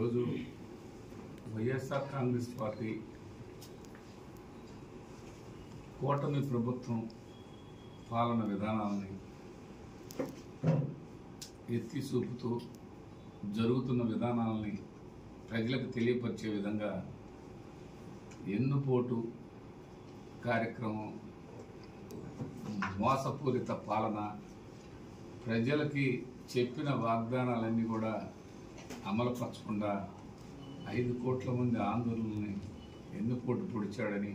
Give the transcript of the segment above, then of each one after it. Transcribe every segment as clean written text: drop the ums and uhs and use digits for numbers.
ఈరోజు వైఎస్ఆర్ కాంగ్రెస్ పార్టీ కూటమి ప్రభుత్వం పాలన విధానాలని ఎత్తి చూపుతూ జరుగుతున్న విధానాలని ప్రజలకు తెలియపరిచే విధంగా ఎన్నుపోటు కార్యక్రమం, మోసపూరిత పాలన, ప్రజలకి చెప్పిన వాగ్దానాలన్నీ కూడా అమలుపరచకుండా 5 కోట్ల మంది ఆందోళనని ఎన్నుపోటు పొడిచాడని,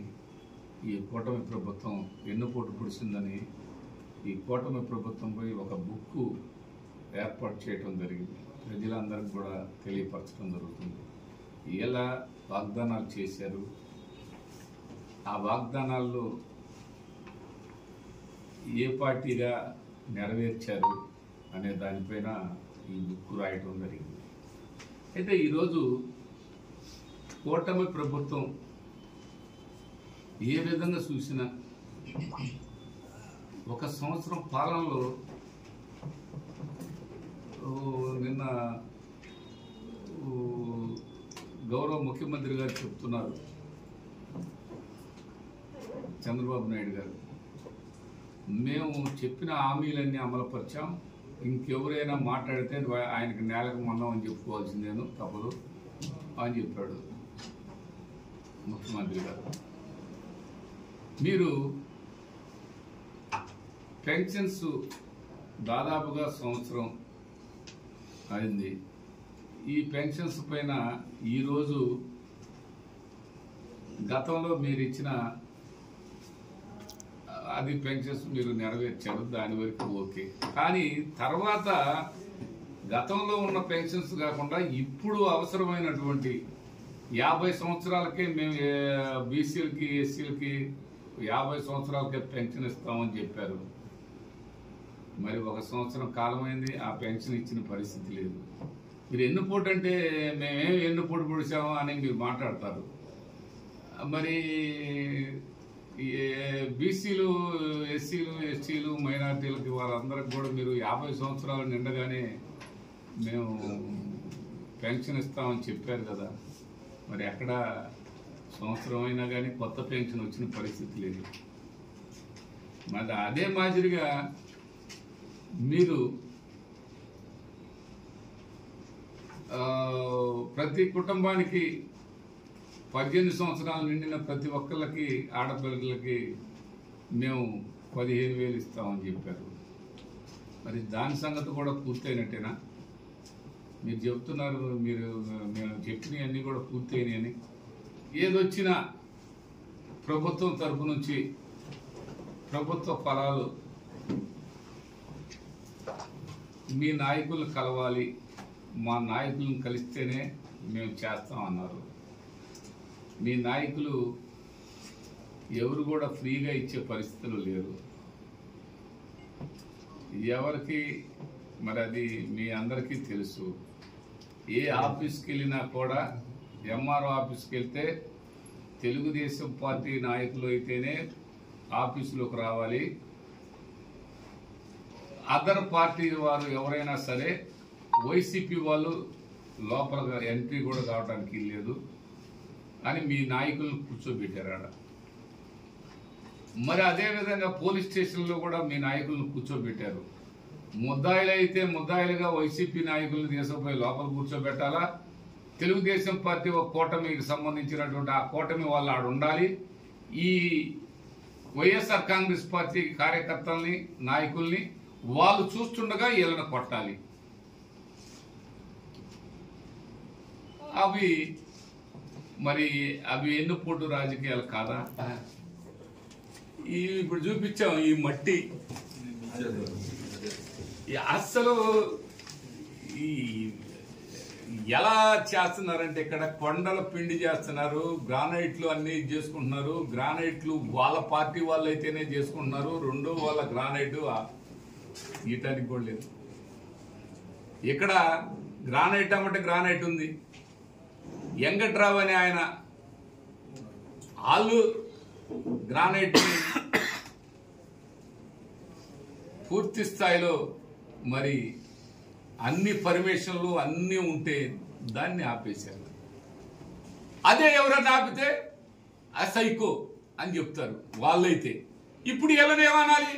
ఈ కూటమి ప్రభుత్వం ఎన్నుపోటు పొడిచిందని ఈ కూటమి ప్రభుత్వంపై ఒక బుక్కు ఏర్పాటు చేయడం జరిగింది. ప్రజలందరికీ కూడా తెలియపరచడం జరుగుతుంది. ఎలా వాగ్దానాలు చేశారు, ఆ వాగ్దానాల్లో ఏ పార్టీగా నెరవేర్చారు అనే దానిపైన ఈ బుక్ రాయటం జరిగింది. అయితే ఈరోజు కూటమి ప్రభుత్వం ఏ విధంగా చూసినా 1 సంవత్సరం పాలనలో నిన్న గౌరవ ముఖ్యమంత్రి గారు చెప్తున్నారు, చంద్రబాబు నాయుడు గారు, మేము చెప్పిన హామీలన్నీ అమలుపరిచాం, ఇంకెవరైనా మాట్లాడితే ఆయనకి నేలకు మన్నం అని చెప్పుకోవాల్సిందేను, తప్పదు అని చెప్పాడు ముఖ్యమంత్రి గారు. మీరు పెన్షన్స్ దాదాపుగా 1 సంవత్సరం అయింది. ఈ పెన్షన్స్ పైన ఈరోజు గతంలో మీరు ఇచ్చిన అది పెన్షన్స్ మీరు నెరవేర్చారు, దాని వరకు ఓకే. కానీ తర్వాత గతంలో ఉన్న పెన్షన్స్ కాకుండా ఇప్పుడు అవసరమైనటువంటి 50 సంవత్సరాలకే మేము బీసీలకి ఎస్సీలకి 50 సంవత్సరాలకే పెన్షన్ ఇస్తామని చెప్పారు. మరి 1 సంవత్సరం కాలమైంది, ఆ పెన్షన్ ఇచ్చిన పరిస్థితి లేదు. మీరు ఎన్నుపోటు అంటే మేమేం ఎన్నుపోటు పొడిచాము అని మీరు మాట్లాడతారు. మరి బీసీలు, ఎస్సీలు, ఎస్టీలు, మైనార్టీలకి వాళ్ళందరికి కూడా మీరు 50 సంవత్సరాలు నిండగానే మేము పెన్షన్ ఇస్తామని చెప్పారు కదా. మరి ఎక్కడ సంవత్సరం అయినా కానీ కొత్త పెన్షన్ వచ్చిన పరిస్థితి లేదు. మరి అదే మాదిరిగా మీరు ప్రతి కుటుంబానికి 18 సంవత్సరాలు నిండిన ప్రతి ఒక్కళ్ళకి, ఆడపిల్లలకి మేము 15,000 ఇస్తామని చెప్పారు. మరి దాని సంగతి కూడా పూర్తయినట్టేనా? మీరు చెప్తున్నారు మేము చెప్పినవన్నీ కూడా పూర్తయినాయని. ఏదొచ్చినా ప్రభుత్వం తరపు నుంచి ప్రభుత్వ ఫలాలు మీ నాయకులను కలవాలి, మా నాయకులను కలిస్తేనే మేము చేస్తామన్నారు. మీ నాయకులు ఎవరు కూడా ఫ్రీగా ఇచ్చే పరిస్థితులు లేరు ఎవరికి. మరి అది మీ అందరికీ తెలుసు. ఏ ఆఫీస్కి వెళ్ళినా కూడా, ఎంఆర్ఓ ఆఫీస్కి వెళ్తే తెలుగుదేశం పార్టీ నాయకులు అయితేనే ఆఫీసులోకి రావాలి, అదర్ పార్టీ వారు ఎవరైనా సరే వైసీపీ వాళ్ళు లోపల ఎంట్రీ కూడా కావడానికి లేదు అని మీ నాయకులను కూర్చోబెట్టారు. మరి అదేవిధంగా పోలీస్ స్టేషన్లో కూడా మీ నాయకులను కూర్చోబెట్టారు. ముద్దాయిలు అయితే ముద్దాయిలుగా వైసీపీ నాయకులను తీసుకుపోయి లోపల కూర్చోబెట్టాలా, తెలుగుదేశం పార్టీ ఒక కూటమికి సంబంధించినటువంటి ఆ కూటమి వాళ్ళు ఆడ ఉండాలి. ఈ వైఎస్ఆర్ కాంగ్రెస్ పార్టీ కార్యకర్తల్ని, నాయకుల్ని వాళ్ళు చూస్తుండగా వీళ్ళని కొట్టాలి. అవి ఎన్నుపోటు రాజకీయాలు కాదా? ఇప్పుడు చూపించాం ఈ మట్టి. అసలు ఎలా చేస్తున్నారంటే ఇక్కడ కొండల పిండి చేస్తున్నారు, గ్రానైట్లు అన్ని చేసుకుంటున్నారు. గ్రానైట్లు వాళ్ళ పార్టీ వాళ్ళు అయితేనే చేసుకుంటున్నారు, రెండో వాళ్ళ గ్రానైట్ గీయటానికి కూడా లేదు. ఇక్కడ గ్రానైట్ అమ్మంటే గ్రానైట్ ఉంది. వెంకట్రావు అని ఆయన వాళ్ళు గ్రానైట్ పూర్తి స్థాయిలో మరి అన్ని పర్మిషన్లు అన్నీ ఉంటే దాన్ని ఆపేశారు. అదే ఎవరైనా ఆపితే ఆ సైకో అని చెప్తారు వాళ్ళైతే. ఇప్పుడు ఎవరేమనాలి?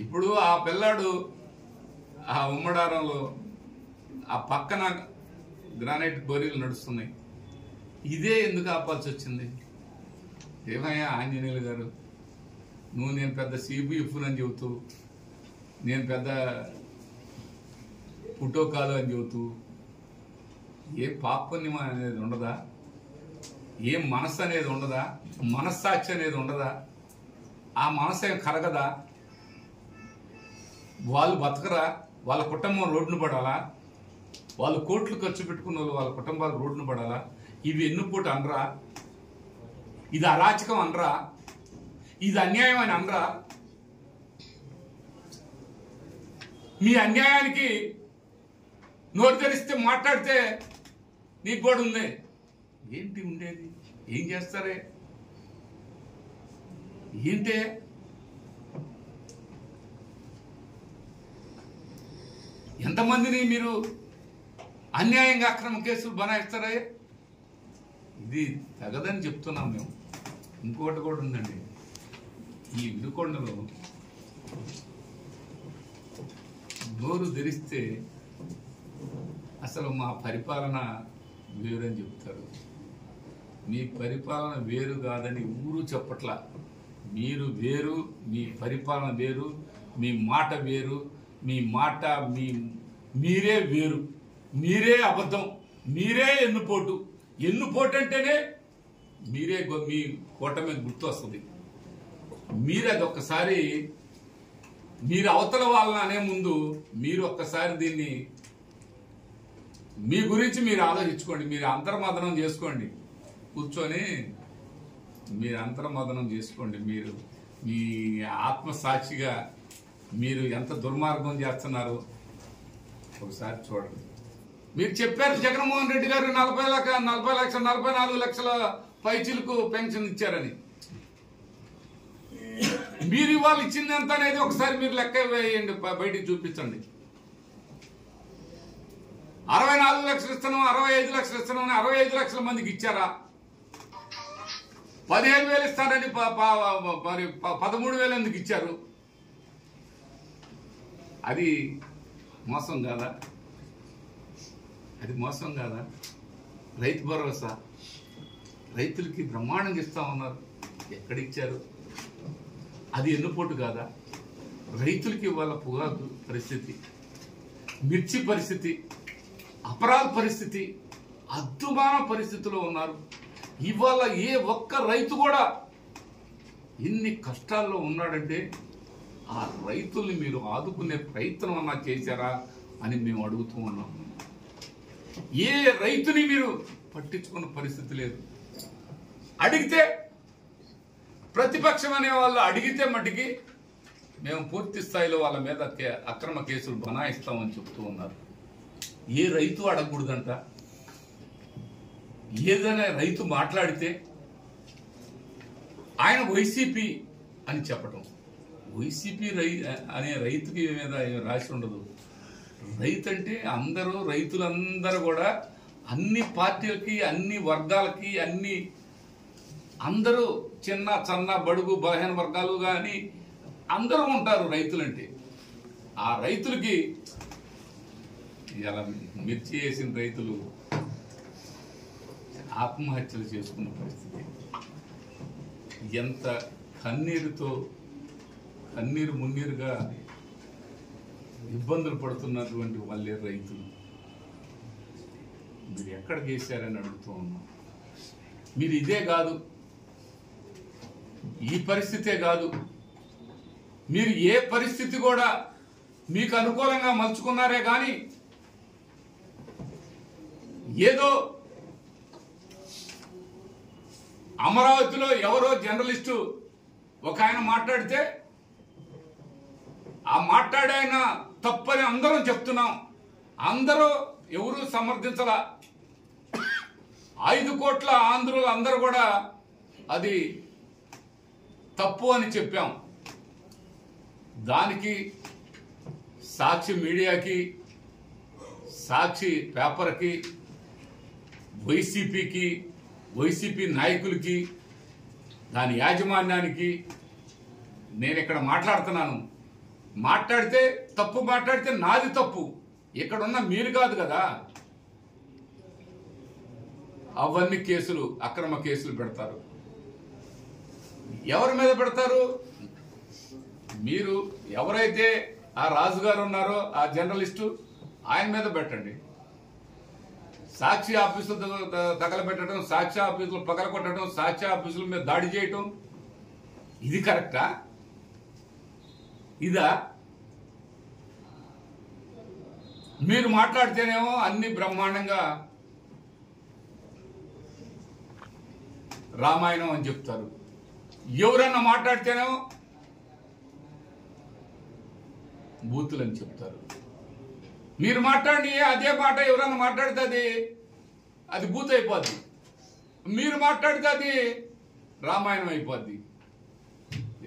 ఇప్పుడు ఆ పిల్లాడు ఆ ఉమ్మడారంలో ఆ పక్కన గ్రానైట్ బోరీలు నడుస్తున్నాయి, ఇదే ఎందుకు ఆపాల్సి వచ్చింది? ఏమయ్యా ఆంజనేయులు గారు, నువ్వు నేను పెద్ద CBF అని చెబుతూ, నేను పెద్ద పుటోకాలు అని చెబుతూ, ఏ పాపుణ్యం అనేది ఉండదా? ఏం మనస్సు అనేది ఉండదా? మనస్సాక్షి అనేది ఉండదా? ఆ మనసు ఏం కరగదా? వాళ్ళు బతకరా? వాళ్ళ కుటుంబం రోడ్డును పడాలా? వాళ్ళు కోట్లు ఖర్చు పెట్టుకున్న వాళ్ళు వాళ్ళ కుటుంబాలు రోడ్డును పడాలా? ఇవి ఎన్నుపోటు అనరా? ఇది అరాచకం అనరా? ఇది అన్యాయం అని అనరా? మీ అన్యాయానికి నోరు తెరిస్తే మాట్లాడితే నీకు కూడా ఉంది. ఏంటి ఉండేది? ఏం చేస్తారే? ఏంటే? ఎంతమందిని మీరు అన్యాయంగా అక్రమ కేసులు బనాయిస్తారే? ఇది తగదని చెప్తున్నాం మేము. ఇంకోటి కూడా ఉందండి, ఈ వినుకొండలో నోరు తెరిస్తే అసలు మా పరిపాలన వేరని చెప్తారు. మీ పరిపాలన వేరు కాదని ఊరు చెప్పట్లా. మీరు వేరు, మీ పరిపాలన వేరు, మీ మాట వేరు, మీ మాట మీరే వేరు, మీరే అబద్ధం, మీరే ఎన్నుపోటు. ఎన్నుపోటు అంటేనే మీరే మీ కూటమి గుర్తు వస్తుంది. మీరు అది ఒక్కసారి మీరు అవతల వాళ్ళని అనే ముందు మీరు ఒక్కసారి దీన్ని మీ గురించి మీరు ఆలోచించుకోండి. మీరు అంతర్మదనం చేసుకోండి, కూర్చొని మీరు అంతర్మదనం చేసుకోండి. మీరు మీ ఆత్మసాక్షిగా మీరు ఎంత దుర్మార్గం చేస్తున్నారు ఒకసారి చూడండి. మీరు చెప్పారు జగన్మోహన్ రెడ్డి గారు 44 లక్షల పైచిలకు పెన్షన్ ఇచ్చారని. మీరు ఇవాళ ఇచ్చింది ఎంత అనేది ఒకసారి మీరు లెక్క వేయండి, బయటికి చూపించండి. 64 లక్షలు ఇస్తున్నాం, 65 లక్షలు ఇస్తున్నాం, 65 లక్షల మందికి ఇచ్చారా? 15,000 ఇస్తారని 13,000 ఎందుకు ఇచ్చారు? అది మోసం కాదా? అది మోసం కాదా? రైతు భరోసా రైతులకి బ్రహ్మాండంగా ఇస్తా ఉన్నారు, ఎక్కడిచ్చారు? అది ఎన్నుపోటు కాదా? రైతులకి ఇవాళ పొగాకు పరిస్థితి, మిర్చి పరిస్థితి, అపరాధ పరిస్థితి, అద్భుతమైన పరిస్థితిలో ఉన్నారు. ఇవాళ ఏ ఒక్క రైతు కూడా ఎన్ని కష్టాల్లో ఉన్నాడంటే ఆ రైతుల్ని మీరు ఆదుకునే ప్రయత్నం అన్నా చేశారా అని మేము అడుగుతూ ఉన్నాం. ఏ రైతుని మీరు పట్టించుకున్న పరిస్థితి లేదు. అడిగితే ప్రతిపక్షం అనే వాళ్ళు అడిగితే మట్టికి మేము పూర్తి స్థాయిలో వాళ్ళ మీద అక్రమ కేసులు బనాయిస్తామని చెప్తూ ఉన్నారు. ఏ రైతు అడగకూడదంట. ఏదైనా రైతు మాట్లాడితే ఆయన వైసీపీ అని చెప్పటం. వైసీపీ అనే రైతుకి మీద రాసి ఉండదు. రైతు అంటే అందరూ, రైతులందరూ కూడా అన్ని పార్టీలకి, అన్ని వర్గాలకి, అందరూ చిన్న సన్న బడుగు బలహీన వర్గాలు కానీ అందరూ ఉంటారు రైతులంటే. ఆ రైతులకి ఇలా మిర్చి వేసిన రైతులు ఆత్మహత్యలు చేసుకున్న పరిస్థితి. ఎంత కన్నీరుతో కన్నీరు మున్నీరుగా ఇబ్బందులు పడుతున్నటువంటి వాళ్ళే రైతులు. మీరు ఎక్కడ చేశారని అడుగుతూ ఉన్నాం. మీరు ఇదే కాదు, ఈ పరిస్థితే కాదు, మీరు ఏ పరిస్థితి కూడా మీకు అనుకూలంగా మలుచుకున్నారే కానీ ఏదో అమరావతిలో ఎవరో జర్నలిస్టు ఒక ఆయన మాట్లాడితే ఆ మాట్లాడాయన తప్పని అందరం చెప్తున్నాం. అందరూ ఎవరు సమర్థించలా. 5 కోట్ల ఆంధ్రులు అందరూ కూడా అది తప్పు అని చెప్పాం. దానికి సాక్షి మీడియాకి సాక్షి పేపర్కి, వైసీపీకి, వైసీపీ నాయకులకి, దాని యాజమాన్యానికి నేను ఇక్కడ మాట్లాడుతున్నాను. మాట్లాడితే తప్పు, మాట్లాడితే నాది తప్పు, ఇక్కడున్న మీరు కాదు కదా. అవన్నీ కేసులు, అక్రమ కేసులు పెడతారు. ఎవరి మీద పెడతారు? మీరు ఎవరైతే ఆ రాజుగారు ఉన్నారో ఆ జర్నలిస్టు, ఆయన మీద పెట్టండి. సాక్షి ఆఫీసులు తగలబెట్టడం, సాక్షి ఆఫీసులు పగలగొట్టడం, సాక్షి ఆఫీసుల మీద దాడి చేయటం, ఇది కరెక్టా? ఇదా? మీరు మాట్లాడితేనేమో అన్ని బ్రహ్మాండంగా రామాయణం అని చెప్తారు. ఎవరన్నా మాట్లాడితేనేమో బూతులు అని చెప్తారు. మీరు మాట్లాడి అదే మాట ఎవరన్నా మాట్లాడితే అది బూత్ అయిపోద్ది. మీరు మాట్లాడితే అది రామాయణం అయిపోద్ది.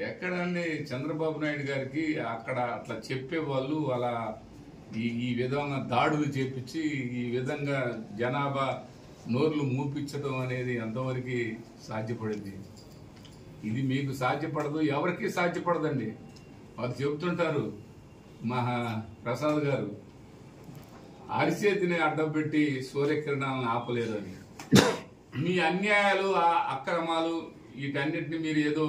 ఎక్కడండి చంద్రబాబు నాయుడు గారికి అక్కడ అట్లా చెప్పేవాళ్ళు అలా ఈ విధంగా దాడులు చేపించి ఈ విధంగా జనాభా నోర్లు మూపించడం అనేది ఎంతవరకు సాధ్యపడింది? ఇది మీకు సాధ్యపడదు, ఎవరికి సాధ్యపడదండి. వాళ్ళు చెబుతుంటారు, మహా ప్రసాద్ గారు అరిచేతిని అడ్డం పెట్టి సూర్యకిరణాలను ఆపలేరు అని. మీ అన్యాయాలు, అక్రమాలు వీటన్నిటిని మీరు ఏదో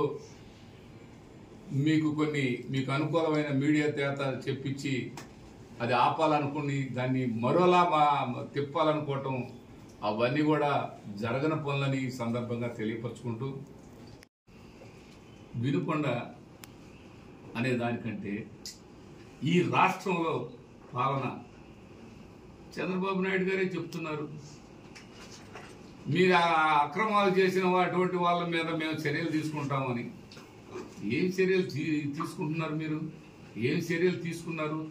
మీకు అనుకూలమైన మీడియా చేత చెప్పించి అది ఆపాలనుకుని దాన్ని మరోలా తిప్పాలనుకోవటం, అవన్నీ కూడా జరగని పనులని ఈ సందర్భంగా తెలియపరుచుకుంటూ, వినుకొండ అనే దానికంటే ఈ రాష్ట్రంలో పాలన చంద్రబాబు నాయుడు గారే చెప్తున్నారు. మీరు అక్రమాలు చేసిన అటువంటి వాళ్ళ మీద మేము చర్యలు తీసుకుంటామని. ఏం చర్యలు తీసుకుంటున్నారు మీరు? ఏం చర్యలు తీసుకున్నారు?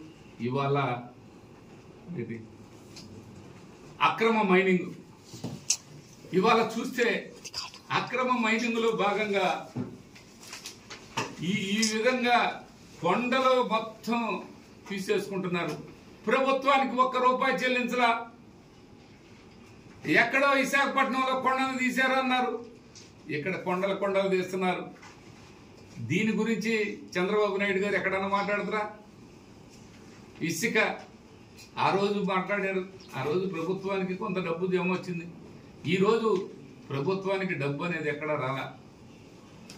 ఇవాళ అక్రమ మైనింగ్, ఇవాళ చూస్తే అక్రమ మైనింగ్ లో భాగంగా ఈ విధంగా కొండలో మొత్తం తీసేసుకుంటున్నారు. ప్రభుత్వానికి ₹1 చెల్లించలా. ఎక్కడో విశాఖపట్నంలో కొండను తీశారన్నారు, ఇక్కడ కొండలు తీస్తున్నారు. దీని గురించి చంద్రబాబు నాయుడు గారు ఎక్కడన్నా మాట్లాడుతురా? ఇసుక ఆ రోజు మాట్లాడారు. ఆ రోజు ప్రభుత్వానికి కొంత డబ్బు జమ వచ్చింది. ఈ రోజు ప్రభుత్వానికి డబ్బు అనేది ఎక్కడ రాలా,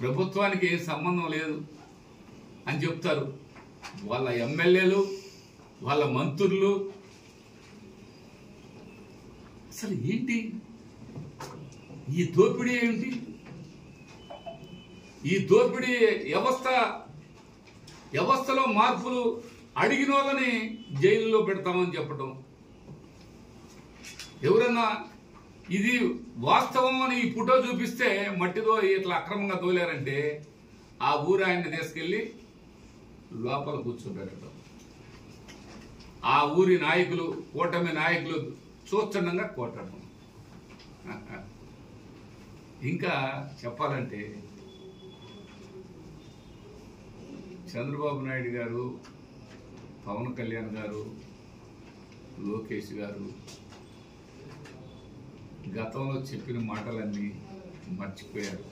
ప్రభుత్వానికి ఏ సంబంధం లేదు అని చెప్తారు. వాళ్ళ ఎమ్మెల్యేలు, వాళ్ళ మంత్రులు అసలు ఏంటి ఈ దోపిడీ? ఏంటి ఈ దోపిడీ వ్యవస్థలో మార్పులు? అడిగిన వాళ్ళని జైలులో పెడతామని చెప్పడం. ఎవరన్నా ఇది వాస్తవం అని ఈ ఫోటో చూపిస్తే మట్టితో ఇట్లా అక్రమంగా తోలారంటే ఆ ఊరు ఆయన్ని తీసుకెళ్లి లోపల కూర్చోబెట్టడం. ఆ ఊరి నాయకులు, కూటమి నాయకులు చూస్తుండగా కొట్టడం. ఇంకా చెప్పాలంటే చంద్రబాబు నాయుడు గారు, పవన్ కళ్యాణ్ గారు, లోకేష్ గారు గతంలో చెప్పిన మాటలన్నీ మర్చిపోయారు.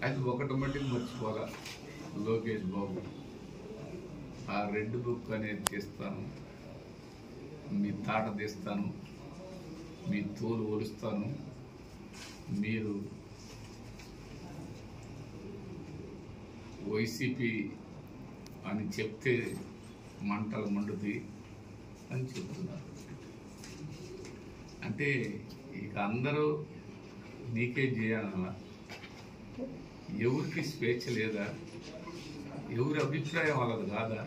అది ఒకటి మట్టికి మర్చిపోలా. లోకేష్ బాబు ఆ రెడ్ బుక్ అనేది తీస్తాను, మీ తాట తీస్తాను, మీ తోలు ఒలుస్తాను, మీరు వైసీపీ అని చెప్తే మంటలు మండుతాయి అని చెప్తున్నారు. అంటే ఇక అందరూ నీకే చేయాలన్నా, ఎవరికి స్వేచ్ఛ లేదా? ఎవరి అభిప్రాయం వాళ్ళది కాదా?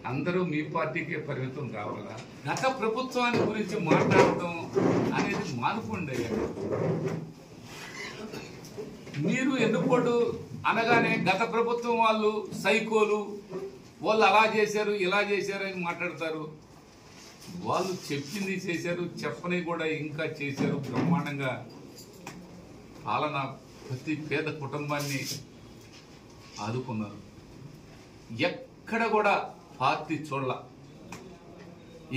అందరూ మీ పార్టీకే పరిమితం కావాలా? గత ప్రభుత్వాన్ని గురించి మాట్లాడటం అనేది మానుకోండి అయ్యా. మీరు ఎన్నుకోడు అనగానే గత ప్రభుత్వం వాళ్ళు సైకోలు, వాళ్ళు అలా చేశారు ఇలా చేశారు అని మాట్లాడతారు. వాళ్ళు చెప్పింది చేశారు, చెప్పని కూడా ఇంకా చేశారు. బ్రహ్మాండంగా పాలన ప్రతి పేద కుటుంబాన్ని ఆదుకున్నారు. ఎక్కడ కూడా పార్టీ చూడాల.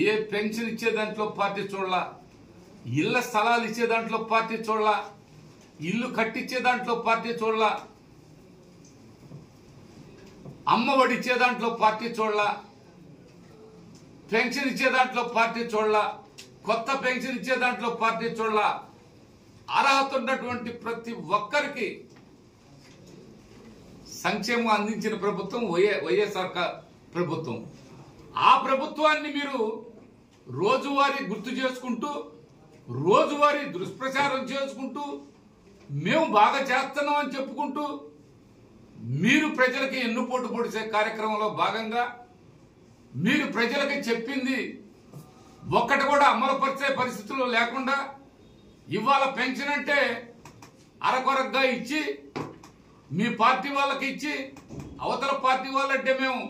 ఏ పెన్షన్ ఇచ్చే దాంట్లో పార్టీ చూడలా, ఇళ్ల స్థలాలు ఇచ్చే దాంట్లో పార్టీ చూడలా, ఇల్లు కట్టించే దాంట్లో పార్టీ చూడలా, అమ్మఒడి ఇచ్చే దాంట్లో పార్టీ చూడలా, పెన్షన్ ఇచ్చే దాంట్లో పార్టీ చూడలా, కొత్త పెన్షన్ ఇచ్చే దాంట్లో పార్టీ చూడలా. అర్హత ఉన్నటువంటి ప్రతి ఒక్కరికి సంక్షేమం అందించిన ప్రభుత్వం వైఎస్ఆర్ ప్రభుత్వం. ఆ ప్రభుత్వాన్ని మీరు రోజువారీ గుర్తు చేసుకుంటూ, రోజువారీ దుష్ప్రచారం చేసుకుంటూ, మేము బాగా చేస్తున్నాం అని చెప్పుకుంటూ, మీరు ప్రజలకి ఎన్నుపోటు పొడిచే కార్యక్రమంలో భాగంగా మీరు ప్రజలకి చెప్పింది ఒక్కటి కూడా అమలుపరిచే పరిస్థితుల్లో లేకుండా ఇవాళ పెన్షన్ అంటే అరకొరగ్గా ఇచ్చి, మీ పార్టీ వాళ్ళకి ఇచ్చి, అవతల పార్టీ వాళ్ళంటే మేము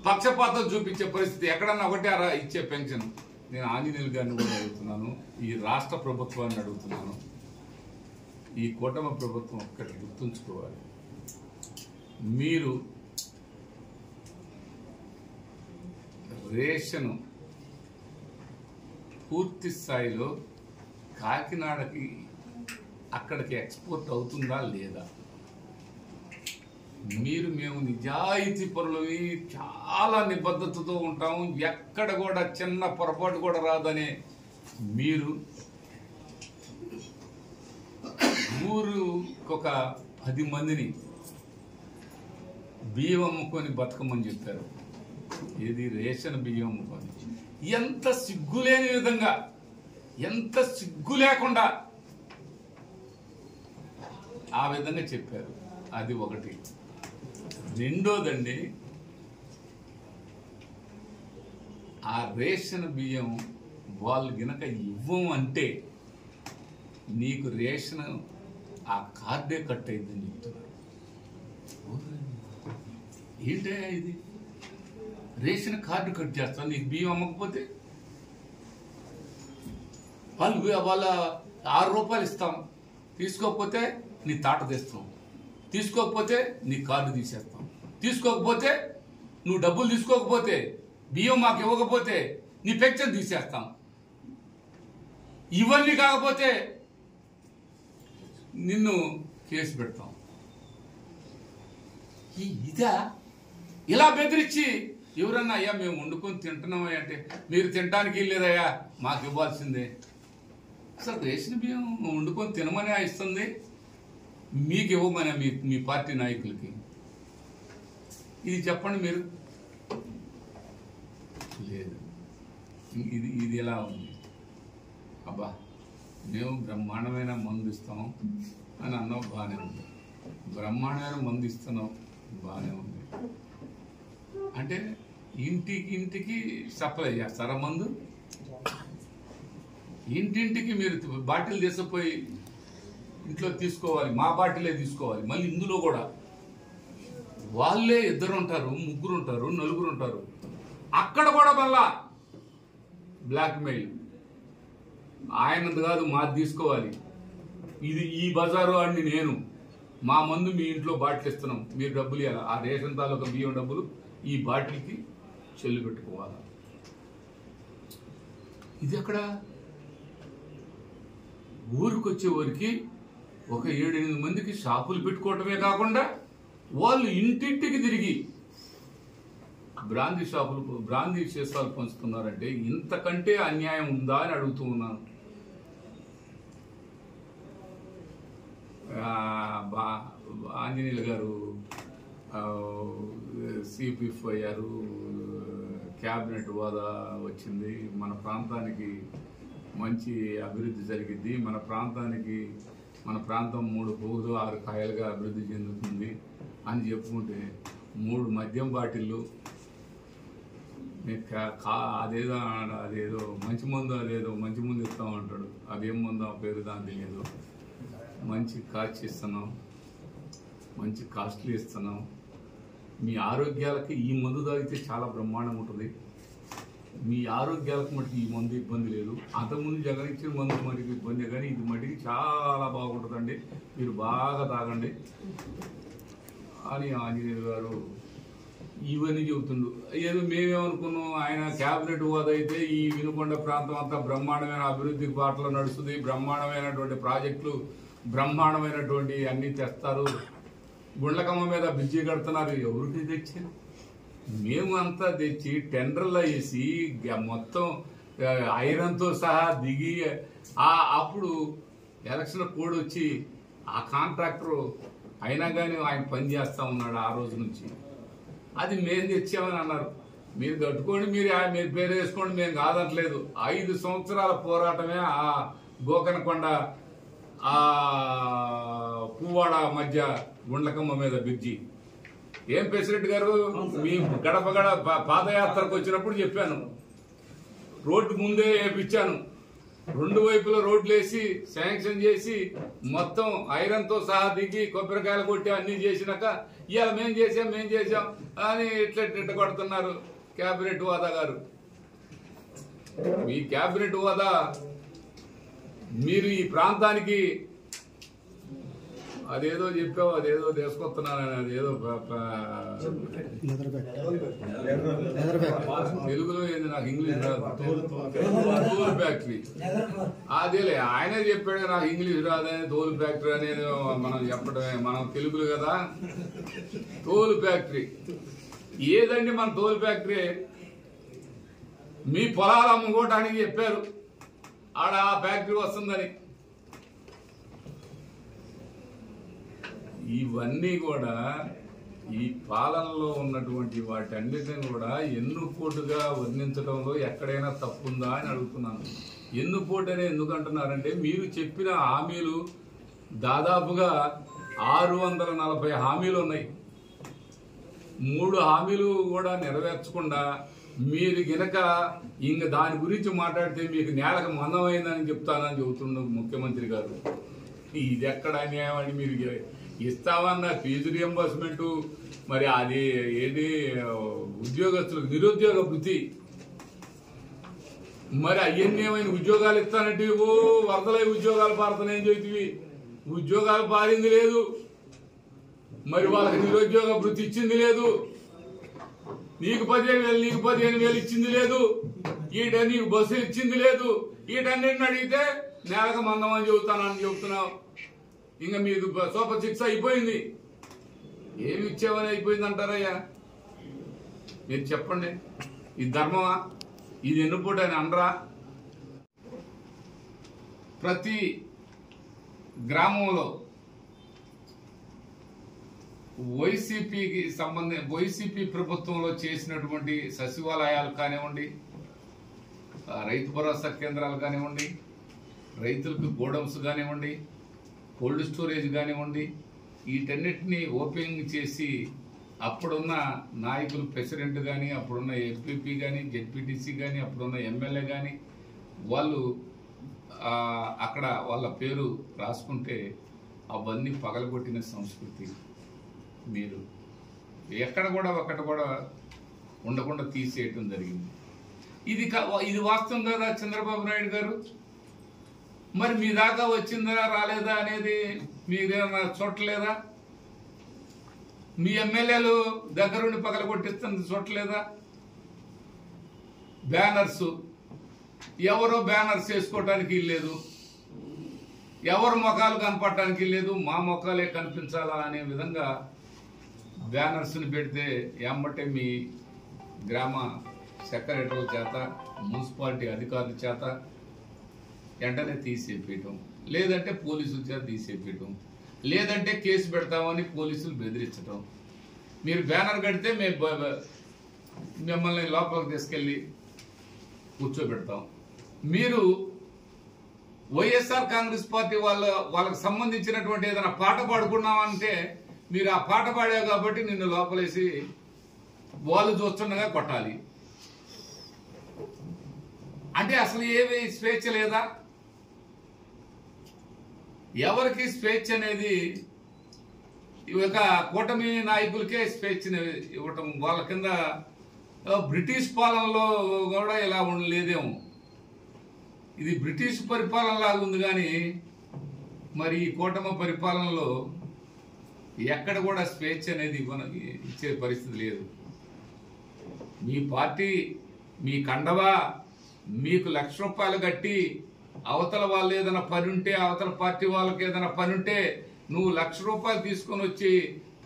పక్షపాతం చూపించే పరిస్థితి. ఎక్కడన్నా ఒకటి అరా ఇచ్చే పెన్షన్. నేను ఆంజనేయులు గారిని కూడా అడుగుతున్నాను, ఈ రాష్ట్ర ప్రభుత్వాన్ని అడుగుతున్నాను, ఈ కూటమి ప్రభుత్వం ఒక్కటి గుర్తుంచుకోవాలి. మీరు రేషన్ పూర్తి స్థాయిలో కాకినాడకి అక్కడికి ఎక్స్పోర్ట్ అవుతుందా లేదా? మేము నిజాయితీ పరులని, చాలా నిబద్ధతతో ఉంటాము, ఎక్కడ కూడా చిన్న పొరపాటు కూడా రాదనే మీరు ఊరుకొక 10 మందిని బియ్యం అమ్ముకొని బతకమని చెప్పారు. ఏది రేషన్ బియ్యం అమ్ముకొని. ఎంత సిగ్గులేని విధంగా, ఎంత సిగ్గు లేకుండా ఆ విధంగా చెప్పారు. అది ఒకటి. రెండోదండి, ఆ రేషన్ బియ్యం వాళ్ళు గినక ఇవ్వం అంటే నీకు రేషన్ ఆ కార్డే కట్ అయిందని చెప్తున్నారు. ఏంటో ఇది, రేషన్ కార్డు కట్ చేస్తాను నీకు బియ్యం అమ్మకపోతే? వాళ్ళ 6 రూపాయలు ఇస్తాం, తీసుకోకపోతే నీ తాట తెస్తాం, తీసుకోకపోతే నీ కార్డు తీసేస్తాం, తీసుకోకపోతే నువ్వు డబ్బులు తీసుకోకపోతే, బియ్యం మాకు ఇవ్వకపోతే నీ పెన్షన్ తీసేస్తాం. ఇవన్నీ కాకపోతే నిన్ను కేసు పెడతాం. ఇదా ఇలా బెదిరించి ఎవరన్నా అయ్యా మేము వండుకొని తింటున్నామా అంటే, మీరు తినడానికి లేదయ్యా మాకు ఇవ్వాల్సిందే. అసలు రేషన్ బియ్యం వండుకొని తినమని ఇస్తుంది, మీకు ఇవ్వమని మీ పార్టీ నాయకులకి. ఇది చెప్పండి మీరు. లేదు, ఇది ఎలా ఉంది? అబ్బా మేము బ్రహ్మాండమైన మందు ఇస్తాం అని అన్నావు, బాగానే ఉంది. బ్రహ్మాండమైన మందు ఇస్తున్నావు, బాగానే ఉంది. అంటే ఇంటికి సప్లై చేస్తారా మందు? ఇంటింటికి మీరు బాటిల్ తీసుకుపోయి ఇంట్లో తీసుకోవాలి, మా బాటిలే తీసుకోవాలి. మళ్ళీ ఇందులో కూడా వాళ్ళే 2 ఉంటారు, 3 ఉంటారు, 4 ఉంటారు. అక్కడ కూడా మళ్ళా బ్లాక్ మెయిల్. ఆయనది కాదు, మాది తీసుకోవాలి, ఇది ఈ బజారు అని నేను, మా మందు మీ ఇంట్లో బాటిల్ ఇస్తున్నాం, మీరు డబ్బులు ఇవ్వాలి. ఆ రేషన్ తాలూకా బియ్యం డబ్బులు ఈ బాటిల్కి చెల్లు పెట్టుకోవాలి. ఇది అక్కడ ఊరికి ఒక 7-8 మందికి షాపులు పెట్టుకోవటమే కాకుండా వాళ్ళు ఇంటింటికి తిరిగి బ్రాందీ సీసాలు పంచుతున్నారంటే ఇంతకంటే అన్యాయం ఉందా అని అడుగుతూ ఉన్నాను. ఆంజనేయులు గారు CP అయ్యారు, క్యాబినెట్ హోదా వచ్చింది, మన ప్రాంతానికి మంచి అభివృద్ధి జరిగింది, మన ప్రాంతం 3 పువ్వులు 6 కాయలుగా అభివృద్ధి చెందుతుంది అని చెప్పుకుంటే 3 మద్యం బాటిళ్ళు అదేదో మంచి మందు ఇస్తామంటాడు. అదేం మందు ఆ పేరు దాని తెలియదు. మంచి కాచి ఇస్తున్నాం, మంచి కాస్ట్లీ ఇస్తున్నాం. మీ ఆరోగ్యాలకి ఈ మందు తాగితే చాలా బ్రహ్మాండంగా ఉంటుంది. మీ ఆరోగ్యాలకు మటుకు ఈ మందు ఇబ్బంది లేదు. అంతకుముందు జగన్ ఇచ్చిన మందు మటుకు ఇబ్బంది, కానీ ఇది మటుకు చాలా బాగుంటుందండి, మీరు బాగా తాగండి అని ఆంజనేయులు గారు ఇవన్నీ చెబుతుండు. ఏదో మేమేమనుకున్నాం, ఆయన క్యాబినెట్ హోదా అయితే ఈ వినుకొండ ప్రాంతం అంతా బ్రహ్మాండమైన అభివృద్ధి బాటలో నడుస్తుంది, బ్రహ్మాండమైనటువంటి ప్రాజెక్టులు, బ్రహ్మాండమైనటువంటి అన్ని తెస్తారు, గుండ్లకమ్మ మీద బ్రిడ్జి కడుతున్నారు. ఎవరికి తెచ్చారు? మేము అంతా తెచ్చి టెండర్లు వేసి మొత్తం ఐరన్తో సహా దిగి అప్పుడు ఎలక్షన్ కోడ్ వచ్చి ఆ కాంట్రాక్టర్ అయినా కానీ ఆయన పని చేస్తా ఉన్నాడు ఆ రోజు నుంచి. అది మేము తెచ్చామని అన్నారు. మీరు కట్టుకోండి, మీరు పేరు వేసుకోండి, మేము కాదట్లేదు. 5 సంవత్సరాల పోరాటమే ఆ గోకనకొండ ఆ పువ్వాడ మధ్య గుండ్లకమ్మ మీద బ్రిడ్జి. ఏం ప్రెసిడెంట్ గారు, మీ గడప పాదయాత్రకు వచ్చినప్పుడు చెప్పాను, రోడ్డు ముందే వేపించాను, 2 వైపుల రోడ్లు వేసి శాంక్షన్ చేసి మొత్తం ఐరన్ తో సహా దిగి కొబ్బరికాయలు కొట్టి అన్ని చేసినాక ఇవాళ మేం చేశాం అని ఇట్లా కొడుతున్నారు. క్యాబినెట్ హోదా గారు, మీ క్యాబినెట్ హోదా మీరు ఈ ప్రాంతానికి అదేదో చెప్పావు, అదేదో తీసుకొస్తున్నాను, అదేదో తెలుగులో ఏంది, నాకు ఇంగ్లీష్ రాదు. తోలు ఫ్యాక్టరీ అదేలే, ఆయనే చెప్పాడు, నాకు ఇంగ్లీష్ రాదని. తోలు ఫ్యాక్టరీ అనేది మనం చెప్పడమే, మనం తెలుగులు కదా. తోలు ఫ్యాక్టరీ ఏదండి? మన తోలు ఫ్యాక్టరీ మీ పొలాలు అమ్ముకోవటానికి చెప్పారు, ఆడ ఆ ఫ్యాక్టరీ వస్తుందని. ఇవన్నీ కూడా ఈ పాలనలో ఉన్నటువంటి వాటన్నిటిని కూడా ఎన్నుపోటుగా వర్ణించడంలో ఎక్కడైనా తప్పుందా అని అడుగుతున్నాను. ఎన్నుపోటు అని ఎందుకు అంటున్నారంటే, మీరు చెప్పిన హామీలు దాదాపుగా 640 హామీలు ఉన్నాయి. 3 హామీలు కూడా నెరవేర్చకుండా మీరు గినక ఇంక దాని గురించి మాట్లాడితే మీకు నేలకు మందమైందని చెప్తానని చెబుతున్న ముఖ్యమంత్రి గారు. ఇది ఎక్కడ అన్యాయం అని? మీరు ఇస్తామన్న ఫీజు రియంబర్స్మెంట్, మరి అది ఏది ఉద్యోగస్తులకు నిరుద్యోగ వృత్తి, మరి అవన్నీ ఏమైనా ఉద్యోగాలు ఇస్తానంటే ఓ వరదలై ఉద్యోగాలు పారుతున్నాయని చెబుతీవి. ఉద్యోగాలు పారింది లేదు, మరి వాళ్ళకి నిరుద్యోగ వృత్తి ఇచ్చింది లేదు. నీకు 15,000 నీకు 15,000 ఇచ్చింది లేదు. ఈట నీకు బస్సులు ఇచ్చింది లేదు. వీటన్నిటిని అడిగితే నేలకు మందం అని చెబుతున్నావు. ఇంకా మీకు సూపర్ 6 అయిపోయింది. ఏమి ఇచ్చావని అయిపోయింది అంటారయ్యా? మీరు చెప్పండి, ఇది ధర్మమా? ఇది ఎన్నుపోటు అని అనరా? ప్రతి గ్రామంలో వైసీపీ ప్రభుత్వంలో చేసినటువంటి సచివాలయాలు కానివ్వండి, రైతు భరోసా కేంద్రాలు కానివ్వండి, రైతులకు గోడౌన్స్ కానివ్వండి, కోల్డ్ స్టోరేజ్ కానివ్వండి, వీటన్నిటినీ ఓపెనింగ్ చేసి అప్పుడున్న నాయకులు, ప్రెసిడెంట్ కానీ, అప్పుడున్న ఎంపీపీ కానీ, జెడ్పీటీసీ కానీ, అప్పుడున్న ఎమ్మెల్యే కానీ వాళ్ళు అక్కడ వాళ్ళ పేరు రాసుకుంటే అవన్నీ పగలగొట్టిన సంస్కృతి మీరు ఎక్కడ కూడా ఒక్కటి కూడా ఉండకుండా తీసేయటం జరిగింది. ఇది వాస్తవం కదా చంద్రబాబు నాయుడు గారు? మరి మీ దాకా వచ్చిందా రాలేదా అనేది మీరేమన్నా చూడలేదా? మీ ఎమ్మెల్యేలు దగ్గరుండి పగలగొట్టిస్తుంది చూడలేదా? బ్యానర్స్ ఎవరో బ్యానర్స్ వేసుకోవటానికి లేదు, ఎవరు ముఖాలు కనపడటానికి లేదు, మా ముఖాలే కనిపించాలా అనే విధంగా బ్యానర్స్ని పెడితే ఏమంటే మీ గ్రామ సెక్రటరీల చేత, మున్సిపాలిటీ అధికారుల చేత వెంటనే తీసేపేయటం, లేదంటే పోలీసుల చేత తీసేపేయటం, లేదంటే కేసు పెడతామని పోలీసులు బెదిరించటం. మీరు బ్యానర్ కడితే మిమ్మల్ని లోపలికి తీసుకెళ్ళి కూర్చోబెడతాం. మీరు వైఎస్ఆర్ కాంగ్రెస్ పార్టీ వాళ్ళకి సంబంధించినటువంటి ఏదైనా పాట పాడుకున్నామంటే మీరు ఆ పాట పాడావు కాబట్టి నిన్ను లోపలేసి వాళ్ళు చూస్తుండగా కొట్టాలి. అంటే అసలు ఏమి స్వేచ్ఛ లేదా? ఎవరికి స్వేచ్ఛ అనేది ఒక కూటమి నాయకులకే స్వేచ్ఛని ఇవ్వటం. వాళ్ళ కింద బ్రిటిష్ పాలనలో కూడా ఇలా ఉండలేదేమో. ఇది బ్రిటిష్ పరిపాలన లాగా ఉంది, కానీ మరి ఈ కూటమి పరిపాలనలో ఎక్కడ కూడా స్వేచ్ఛ అనేది ఇచ్చే పరిస్థితి లేదు. మీ పార్టీ మీ కండవా మీకు ₹1,00,000 కట్టి అవతల వాళ్ళు ఏదైనా పని ఉంటే అవతల పార్టీ వాళ్ళకి ఏదైనా పని ఉంటే నువ్వు ₹1,00,000 తీసుకొని వచ్చి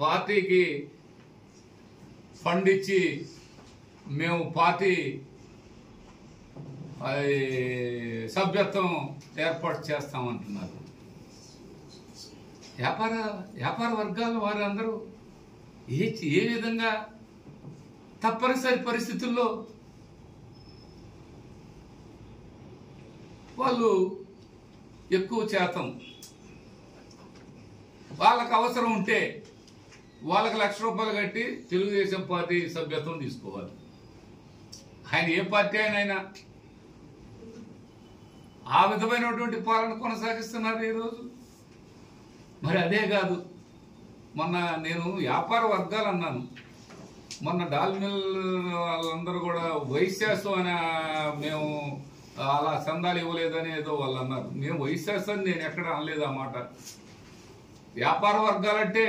పార్టీకి ఫండ్ ఇచ్చి మేము పార్టీ సభ్యత్వం ఏర్పాటు చేస్తామంటున్నారు. వ్యాపార వర్గాల వారు అందరూ ఏ విధంగా తప్పనిసరి పరిస్థితుల్లో వాళ్ళు ఎక్కువ శాతం వాళ్ళకు అవసరం ఉంటే వాళ్ళకి ₹1,00,000 కట్టి తెలుగుదేశం పార్టీ సభ్యత్వం తీసుకోవాలి. ఆయన ఏ పార్టీ అయినా ఆ విధమైనటువంటి పాలన కొనసాగిస్తున్నారు ఈరోజు. మరి అదే కాదు, మొన్న నేను వ్యాపార వర్గాలు అన్నాను, మొన్న డాల్మిల్ వాళ్ళందరూ కూడా వైశ్యాసం అని మేము అలా చందాలు ఇవ్వలేదని ఏదో వాళ్ళు అన్నారు. నేను వైశ్యాసం నేను ఎక్కడ అనలేదు ఆ మాట. వ్యాపార వర్గాలంటే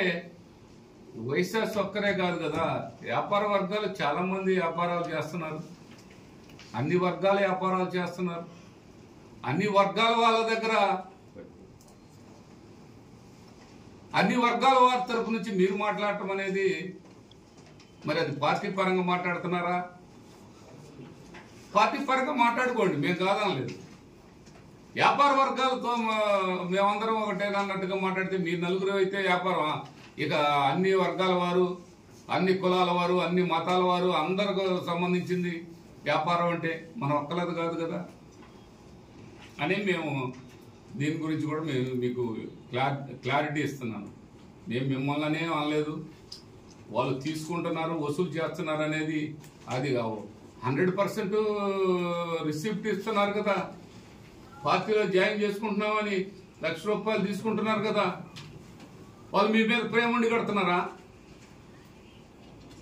వైశ్యాస్ ఒక్కరే కాదు కదా, వ్యాపార వర్గాలు చాలా మంది వ్యాపారాలు చేస్తున్నారు, అన్ని వర్గాలు వ్యాపారాలు చేస్తున్నారు. అన్ని వర్గాల వాళ్ళ దగ్గర అన్ని వర్గాల వారి తరపు నుంచి మీరు మాట్లాడటం అనేది మరి అది పార్టీ పరంగా మాట్లాడుతున్నారా? పార్టీ పరంగా మాట్లాడుకోండి, మేము కాదనలేదు. వ్యాపార వర్గాలతో మేమందరం ఒకటేనన్నట్టుగా మాట్లాడితే మీరు నలుగురు అయితే వ్యాపారం, ఇక అన్ని వర్గాల వారు, అన్ని కులాల వారు, అన్ని మతాల వారు అందరికి సంబంధించింది వ్యాపారం అంటే మనం ఒక్కలేదు కాదు కదా అని మేము దీని గురించి కూడా మేము మీకు క్లారిటీ ఇస్తున్నాను. మేము మిమ్మల్ని అనలేదు, వాళ్ళు తీసుకుంటున్నారు వసూలు చేస్తున్నారు అనేది అది 100% రిసిప్ట్ ఇస్తున్నారు కదా. పార్టీలో జాయిన్ చేసుకుంటున్నామని ₹1,00,000 తీసుకుంటున్నారు కదా. వాళ్ళు మీ మీద ప్రేమ ఉండి కడుతున్నారా?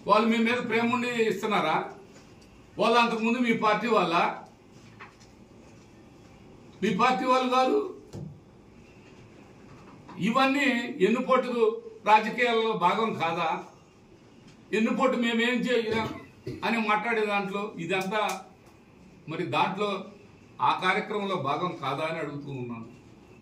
వాళ్ళు మీ మీద ప్రేమ ఉండి ఇస్తున్నారా? వాళ్ళు అంతకుముందు మీ పార్టీ వాళ్ళ? మీ పార్టీ వాళ్ళు కాదు. ఇవన్నీ ఎన్నుపోటు రాజకీయాల్లో భాగం కాదా? ఎన్నుపోటు మేమేం చేయలేం అని మాట్లాడే దాంట్లో ఇదంతా మరి దాంట్లో ఆ కార్యక్రమంలో భాగం కాదా అని అడుగుతూ ఉన్నాను.